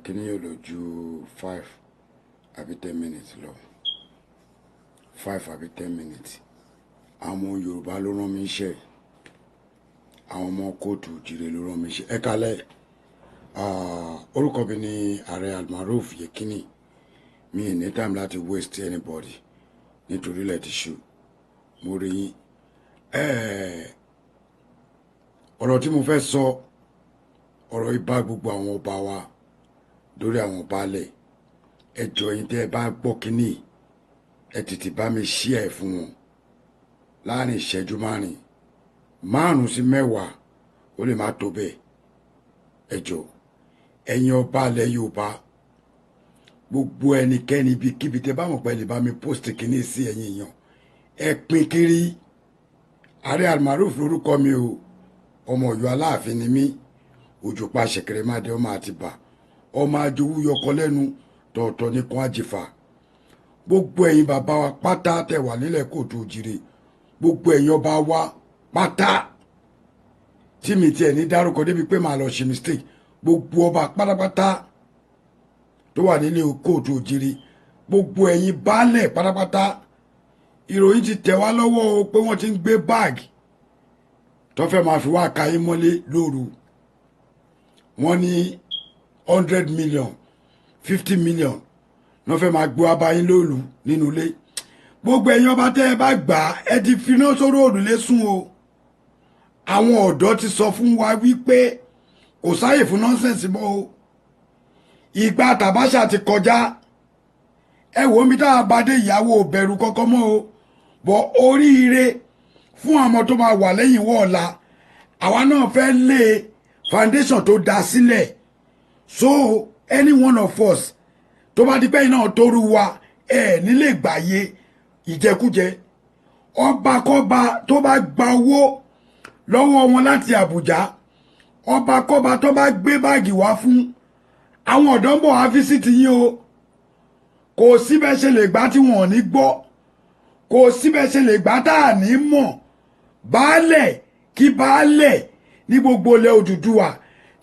kí ni yóò lò ju 5 àbí 10 minutes lọ 5 àbí 10 minutes àwọn Yorùbá ló rán mi iṣẹ́ àwọn ọmọ kóòtù Jíire ló rán mi iṣẹ́ ẹ kálẹ̀ orúkọ mi ni Ààrẹ Almaroof Yekini mi ì ní time láti waste anybody nítorí lẹ́ẹ̀tì ṣù mo rí yín ọ̀rọ̀ tí mo fẹ́ sọ ọ̀rọ̀ ibà gbogbo àwọn ọba wa lórí àwọn baálẹ̀ ẹjọ́ yín tẹ́ ẹ bá gbọ́ kínní ẹ tètè bá mi ṣí ẹ̀ fún wọn láàrin ìṣẹ́jú márùn sí mẹ́wàá ó lè má tó bẹ́ẹ̀ ẹjọ́ ẹ̀yin ọba alẹ́ Yorùbá gbogbo ẹnikẹ́ni ibikíbi tẹ́ bá mọ̀ pé lè bá mi post kínní sí ẹ̀yin èèyàn ẹ pín kiri Ààrẹ Almaroof lórúkọ mi o ọmọ Ọ̀yọ́ Aláàfin ni mí òjòpá ṣẹ̀kẹ̀rẹ̀ máa dé ọmọ Àtìbà ọmọ ajowú yọkọ lẹ́nu tọ̀ọ̀tọ̀ nìkan àjìfà gbogbo ẹ̀yin bàbá wa pátá tẹ́ wà nílẹ̀ kóòtù Jíire gbogbo ẹ̀yin ọba wa pátá tí mi tiẹ̀ ní dárúkọ débi pé màá lọ ṣe mistake gbogbo ọba pátápátá tó wà nílé kóòtù Jíire gbogbo ẹ̀yin baálẹ̀ pátápátá ìròyìn ti tẹ̀ wá lọ́wọ́ o pé wọ́n ti ń gbé báàgì tó fẹ́ máa fi wá ka yín mọ́lé lóru wọ́n ní 100 million 50 million wọ́n fẹ́ máa gbé abáyín lóòlù nínú ilé gbogbo ẹ̀yin ọba tẹ́ ẹ bá gbà ẹ ti finá sórí òrùlé sùn o àwọn ọ̀dọ́ ti sọ fún wa wípé kò sáyè fún nọ́ńsẹ̀nsì mọ́ o ìgbà tàbáṣà ti kọjá ẹ wò mí tá a bá dé ìyàwó bẹ̀rù kọ́kọ́ mọ́ o bọ̀ oríire fún àwọn tó máa wà lẹ́yìn wọ́ọ̀la àwa náà fẹ́ lé foundation tó dá sílẹ̀ so any one of us tó bá di pẹ́yìn náà tóru wa nílé gbàyè ìjẹkújẹ ọba kọba tó bá gba owó lọ́wọ́ wọn láti Àbújá ọba kọba tó bá gbé báàgì wá fún àwọn ọ̀dọ́ ń bọ̀ wá fíṣítì yín o kò síbẹ̀ ṣe lè gbá tí wọn ò ní gbọ́ kò síbẹ̀ ṣe lè gbá tá à ní mọ̀ baálẹ̀ kí baálẹ̀ ní gbogbo ilẹ̀ Odùduwà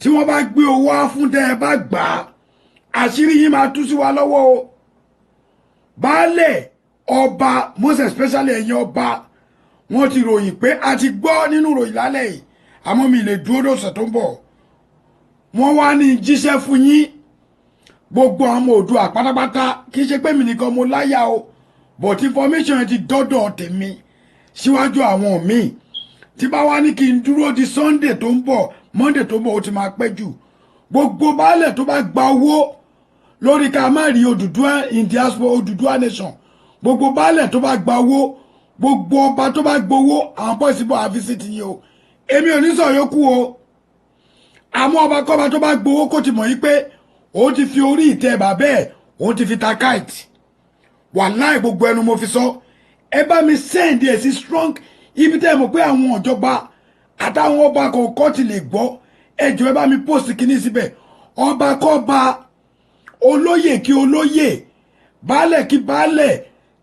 tí wọ́n bá gbé owó á fún tẹ́ ẹ bá gbà á àṣírí yín máa tú sí wa lọ́wọ́ o baálẹ̀ ọba most especially ẹ̀yin ọba wọ́n ti ròyìn pé a ti gbọ́ nínú ròyìn lálẹ́ yìí àmọ́ mi lè dúró lọ́sẹ̀ tó ń bọ̀ wọ́n wá ní jíṣẹ́ fún yín gbogbo àwọn Oòduà pátápátá kì í ṣe pé mi nìkan mo láyà o but information yẹn ti dọ́dọ̀ tèmi síwájú àwọn míì tí bá wá ní kí n dúró di Sunday tó ń bọ̀ Monday tó ń bọ̀ ó ti máa pẹ́ jù gbogbo baálẹ̀ tó bá gba owó lórí ká má rí Odùduwà in diaspora Odùduwà nation gbogbo baálẹ̀ tó bá gba owó gbogbo ọba tó bá gbowó àwọn bọ́ọ̀sì bọ̀ àfisìtì yìí o èmi ò ní sọ yókù o àmọ́ ọba kọ́ba tó bá gbowó kó ti mọ̀ yí pé òun ti fi orí ìtẹ́ bàbá ẹ̀ òun ti fi ta káìtì wàláì gbogbo ẹnu mo fi sọ ẹ bá mi send ẹ sí strong ibi tẹ́ ẹ mọ̀ pé àwọn ìjọba àtàwọn ọba kọ̀ọ̀kan ti lè gbọ́ ẹ jọ̀ọ́ ẹ bá mi post kíní síbẹ̀ ọba kọ́ba olóyè kí olóyè baálẹ̀ kí baálẹ̀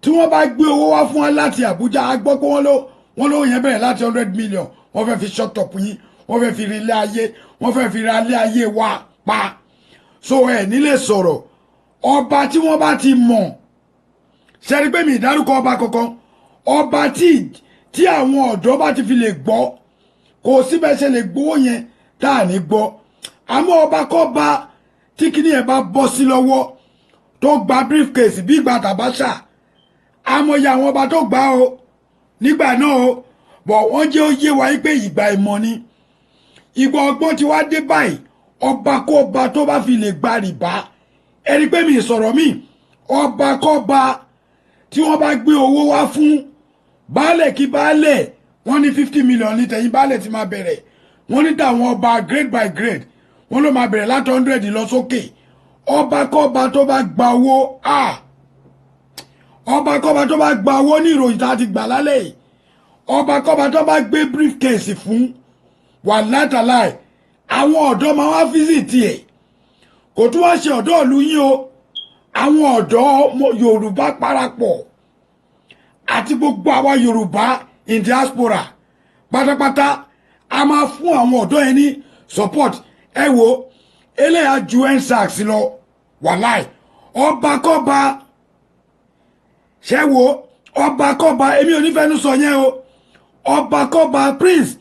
tí wọ́n bá gbé owó wá fún wa láti Àbújá a gbọ́ pé wọ́n ló yẹn bẹ̀rẹ̀ láti 100 million wọ́n fẹ́ fi shut up yín wọ́n fẹ́ fi rí ilé ayé wọ́n fẹ́ fi ra ilé ayé wa pa so ẹ nílé sọ̀rọ̀ ọba tí wọ́n bá ti mọ̀ ṣẹ́rí pé mi ìdárúkọ ọba kankan ọba tí àwọn ọ̀dọ́ bá ti fi lè gbọ́ kò síbẹ̀ ṣe lè gbowó yẹn tá à ní gbọ́ àmọ́ ọba kọ́ba tí kíní ẹ̀ bá bọ́ sí lọ́wọ́ tó gba briefcase bí ìgbà tàbáṣà àmọye àwọn ọba tó gbà o nígbà náà o bọ̀ wọ́n jẹ́ ó yé wa pé ìgbà ìmọ̀ ni ìgbà ọgbọ́n ti wá dé báyìí ọba kọ́ba tó bá fi lè gba rìbá ẹni pé mi sọ̀rọ̀ mi ọba kọ́ba tí wọ́n bá gbé owó wá fún baálẹ̀ kí baálẹ̀ wọ́n ní 50 million ní tẹ̀yìn baálẹ̀ ti máa bẹ̀rẹ̀ wọ́n ní tàwọn ọba grade by grade wọ́n ló máa bẹ̀rẹ̀ láti 100 lọ sókè ọba kọ́ba tó bá gba owó ọba kọ́ba tó bá gba owó ní ìròyìn tá a ti gbà lálẹ́ yìí ọba kọ́ba tó bá gbé briefcase fún wà látàláì àwọn ọ̀dọ́ máa wá fíṣítì ẹ̀ kò tún wá ṣe ọ̀dọ́ ìlú yín o àwọn ọ̀dọ́ Yorùbá parapọ̀ àti gbogbo àwa Yorùbá in diaspora pátápátá a máa fún àwọn ọ̀dọ́ yẹn ní support ẹ wo eléyà ju ensax lọ wàláì ọba kọ́ba ṣé wo ọba kọ́ba èmi ò ní fẹ́nu sọ yẹn o ọba kọ́ba prince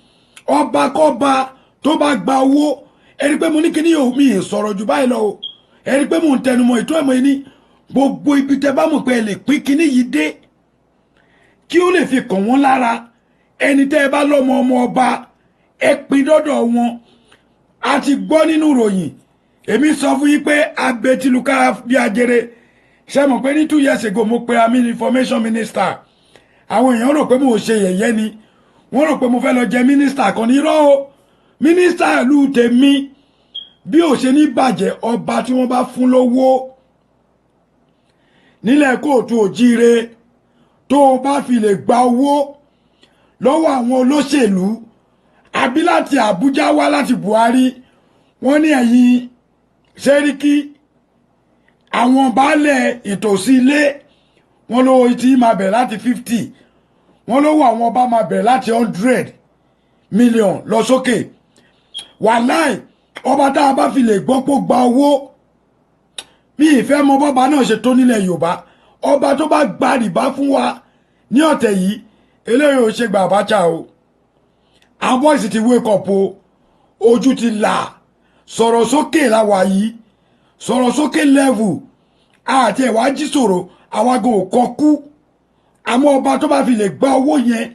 ọba kọ́ba tó bá gba owó ẹni pé mo ní kíní yóò mi sọ̀rọ̀ jù báyìí lọ o ẹni pé mo ń tẹnumọ́ ètò ẹ̀mọ́ yìí ní gbogbo ibi tẹ bá mọ̀ pé ẹ lè pín kíní yìí dé kí ó lè fi kàn wọ́n lára ẹni tẹ́ ẹ bá lọ́mọ ọmọ ọba ẹ pín dọ́dọ̀ wọn a ti gbọ́ nínú ìròyìn èmi sọ fún yín pé abetilukára bí ajere ṣe mọ̀ pé ní 2 years ago mo pe àmì information minister àwọn èèyàn rò pé mo ṣe yẹ̀yẹ́ ni wọ́n rò pé mo fẹ́ lọ jẹ minister kan ní irọ́ o minister ìlú tèmi bí ò ṣe ní bàjẹ́ ọba tí wọ́n bá fún lówó nílẹ̀ kóòtù òjíire tó o bá fi lè gba owó lọ́wọ́ àwọn olóṣèlú àbí láti Àbújá wá láti Buhari wọ́n ní ẹ̀yìn Sẹ́ríkì àwọn baálẹ̀ ìtòsí ilé wọ́n lówó tí máa bẹ̀rẹ̀ láti 50 wọ́n lówó àwọn ọba máa bẹ̀rẹ̀ láti 100 million lọ sókè wàláì ọba tá a bá fi lè gbọ́ pé gba owó mi ìfẹ́ mọ bọ́ba náà ṣe tó nílẹ̀ Yorùbá ọba tó bá gba rìbá fún wa ní ọ̀tẹ̀ yìí eléyìí ò ṣe gba Abacha o àwọn boys ti wake up o ojú ti là sọ̀rọ̀ sókè láwa yìí sọ̀rọ̀ sókè level àti ẹ̀wà jí sọ̀rọ̀ àwago kọ kú àmọ́ ọba tó bá fi lè gba owó yẹn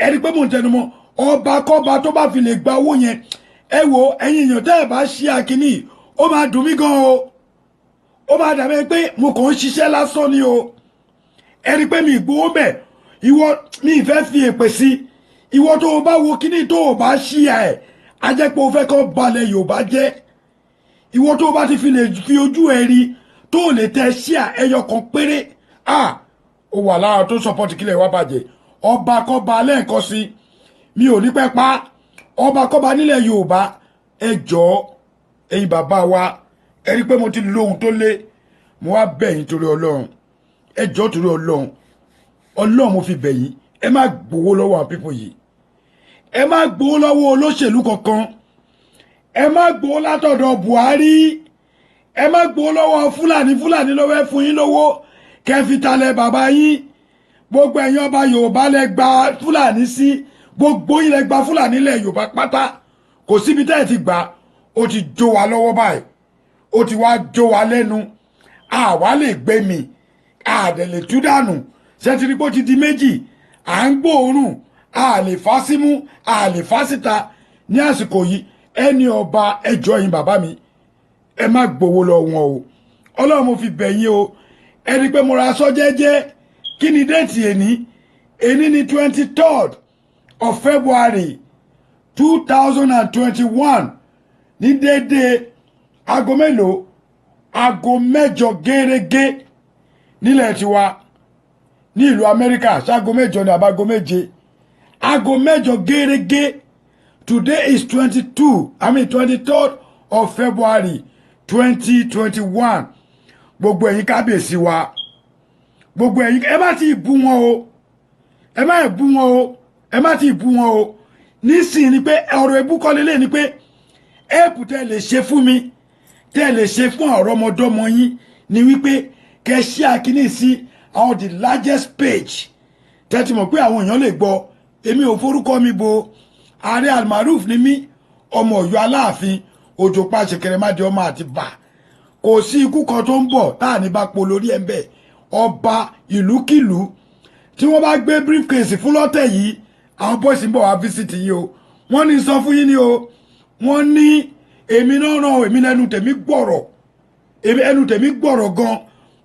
ẹni pé mò ń tẹnumọ́ ọba kọ́ba tó bá fi lè gba owó yẹn ẹ wo ẹ̀yin èèyàn tẹ́ ẹ̀ bá ṣí akínní ó máa dùn mí gan o ó máa dàbí pé mo kàn ń ṣiṣẹ́ lásán ni o ẹni pé mi ìgbówó bẹ̀ ìwọ mi ìfẹ́ fi èpè sí ìwọ tó o bá wo kíní tó o bá ṣí ẹ̀ a jẹ́ pé o fẹ́ kọ́ balẹ̀ Yorùbá jẹ́ ìwọ tó o bá ti fi lè fi ojú ẹ rí tó o lè tẹ ṣí ẹyọ kan péré ó wà lára tó sọpọ́tì kílẹ̀ wá bàjẹ́ ọba kọ́ba lẹ́ẹ̀kan sí mi ò ní pẹ́ pa ọba kọ́ba nílẹ̀ Yorùbá ẹ jọ̀ọ́ ẹ̀yin bàbá wa ẹ rí pé mo ti lóhun tó lé mo wá bẹ̀ yín torí Ọlọ́run ẹ jọ̀ọ́ torí Ọlọ́run mo fi bẹ̀ yín ẹ má gbowó lọ́wọ́ àwọn pípọ̀ yìí ẹ má gbowó lọ́wọ́ olóṣèlú kankan ẹ má gbowó látọ̀dọ̀ Buhari ẹ má gbowó lọ́wọ́ Fúlàní lọ́wọ́ ẹ fún yín lówó kẹfìtalẹ̀ bàbá yín gbogbo ẹ̀yin ọba Yorùbá lẹ gba Fúlàní sí gbogbo yín lẹ gba Fúlàní lẹ̀ Yorùbá pátá kò síbi tẹ́ ẹ ti gbà ó ti jó wa lọ́wọ́ báyìí ó ti wá jó wa lẹ́nu àwa lè gbé mi àdẹ̀ lè tú dànù ṣẹ́tìrí pé ó ti di méjì à ń gbóòórùn a lè fá símú a lè fá síta ní àsìkò yìí ẹni ọba ẹjọ́ yín bàbá mi ẹ má gbowó lọ wọn o Ọlọ́run mo fi bẹ̀ yín o ẹni pé mo ra aṣọ jẹ́jẹ́ kí ni déètì èní ní 23rd of February 2021 ní déédéé aago mélòó aago mẹ́jọ gẹ́rẹ́gẹ́ nílẹ̀ tiwa ní ìlú Amẹ́ríkà ṣaago mẹ́jọ ní àbágo méje aago mẹ́jọ gẹ́rẹ́gẹ́ today is 23rd of February 2021 gbogbo ẹ̀yin kábíyèsí wa gbogbo ẹ̀yin ẹ má ti bú wọn o ẹ má bú wọn o ẹ má ti bú wọn o nísìnyí ni pé ọ̀rọ̀ ebúkọ́ lélẹ̀ ni pé ẹ̀pù tẹ́ lè ṣe fún mi tẹ́ lè ṣe fún ọ̀rọ̀ ọmọdọ́mọ yín ni wípé kẹ́ ṣí àkíní sí àwọn the largest page tẹ́tí mọ̀ pé àwọn èèyàn lè gbọ́ èmi ò forúkọ mi bo ààrẹ Almaroof ni mí ọmọ Ọ̀yọ́ Aláàfin òjò pa ṣèkèrèmádé ọmọ àti bà kò sí ikú kan tó ń bọ̀ táà ní bá po lórí ẹ̀ ń bẹ̀ ọba ìlúkìlú tí wọ́n bá gbé briefcase fún lọ́tẹ̀ yìí àwọn bọ́ọ̀sì ń bọ̀ wá visit yìí o wọ́n ní sọ fún yín ni o wọ́n ní èmi náà ràn èmi lẹ́nu tèmi gbọ̀rọ̀ ẹnu tèmi gbọ̀rọ̀ gan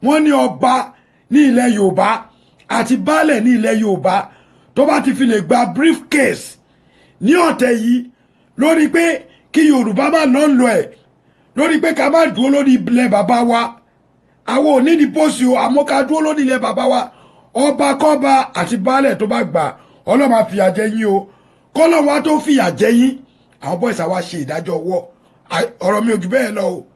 wọ́n ní ọba ní ilẹ̀ Yorùbá àti baálẹ̀ ní ilẹ̀ Yorùbá tó bá ti fi lè gba briefcase ní ọ̀tẹ̀ yìí lórí pé kí Yorùbá má lọ́ lọ ẹ̀ lórí pé ká má dúró lórí ilẹ̀ bàbá wa àwọn ò ní ní pósí o àmọ́ ká dúró lórí ilẹ̀ bàbá wa ọba kọ́ba àti baálẹ̀ tó bá gbà ọlọ́mà fìyà jẹ yín o kọ́lọ́wà tó fìyà jẹ yín àwọn boys àwa ṣe ìdájọ́ ọwọ́ ọ̀rọ̀ mi ò jù bẹ́ẹ̀ lọ o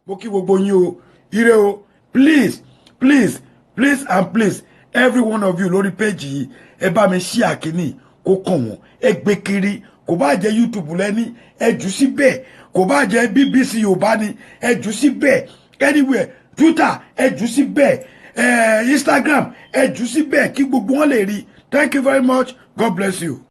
mo kí gbogbo yín o ire o please and please every one of you lórí péjì yìí ẹ bá mi ṣí àkíní kó kàn wọ́n ẹ gbé kiri kò bá jẹ́ YouTube lẹ́ni ẹ jù síbẹ̀ kò bá jẹ́ BBC Yorùbá ni ẹ jù síbẹ̀ anywhere Twitter ẹ jù síbẹ̀ Instagram ẹ jù síbẹ̀ kí gbogbo wọn lè rí. Thank you very much. God bless you.